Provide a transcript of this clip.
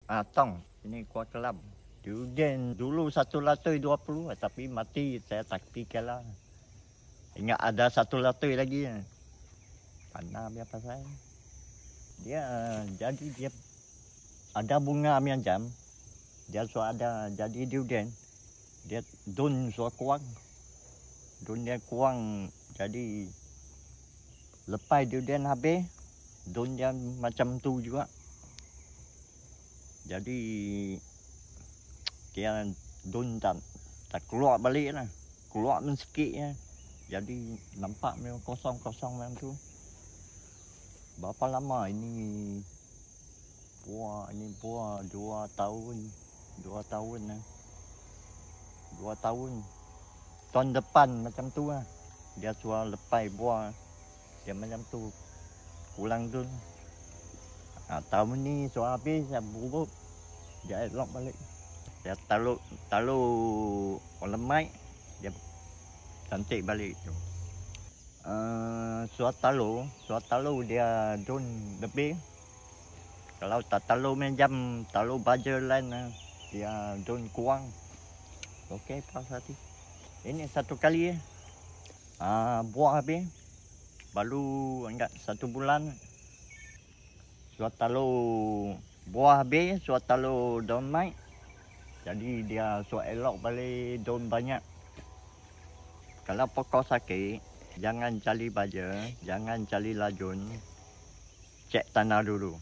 Tong. Ini kuah kelam. Durian dulu 120 tapi mati saya tak fikirlah. Ingat ada 100 lagi. Pandang biar pasal. Dia jadi dia ada bunga mianjam. Dia so ada jadi durian. Dia daun so kuang. Daun dia kuang jadi lepas durian habis daun dia macam tu juga. Jadi dia daun tak keluar balik lah. Keluar sikit ya. Jadi nampak memang kosong-kosong macam tu. Berapa lama ini buah 2 tahun. 2 tahun lah. 2 tahun. Tahun depan macam tu lah. Dia suar lepas buah. Dia macam tu. Pulang tu. Tahun ni suar habis saya buruk. Dia elok balik. Dia taruh lemak. Dia cantik balik tu. Suar talu dia daun lebih. Kalau tak talu macam talu baja lain dia daun kuang. Okey, pas hati. Ini satu kali buah habis. Baru enggak 1 bulan. Suar talu buah habis, suar talu daun mai. Jadi dia suar elok balik daun banyak. Kalau pokok sakit, jangan cari baja, jangan cari lajun. Cek tanah dulu.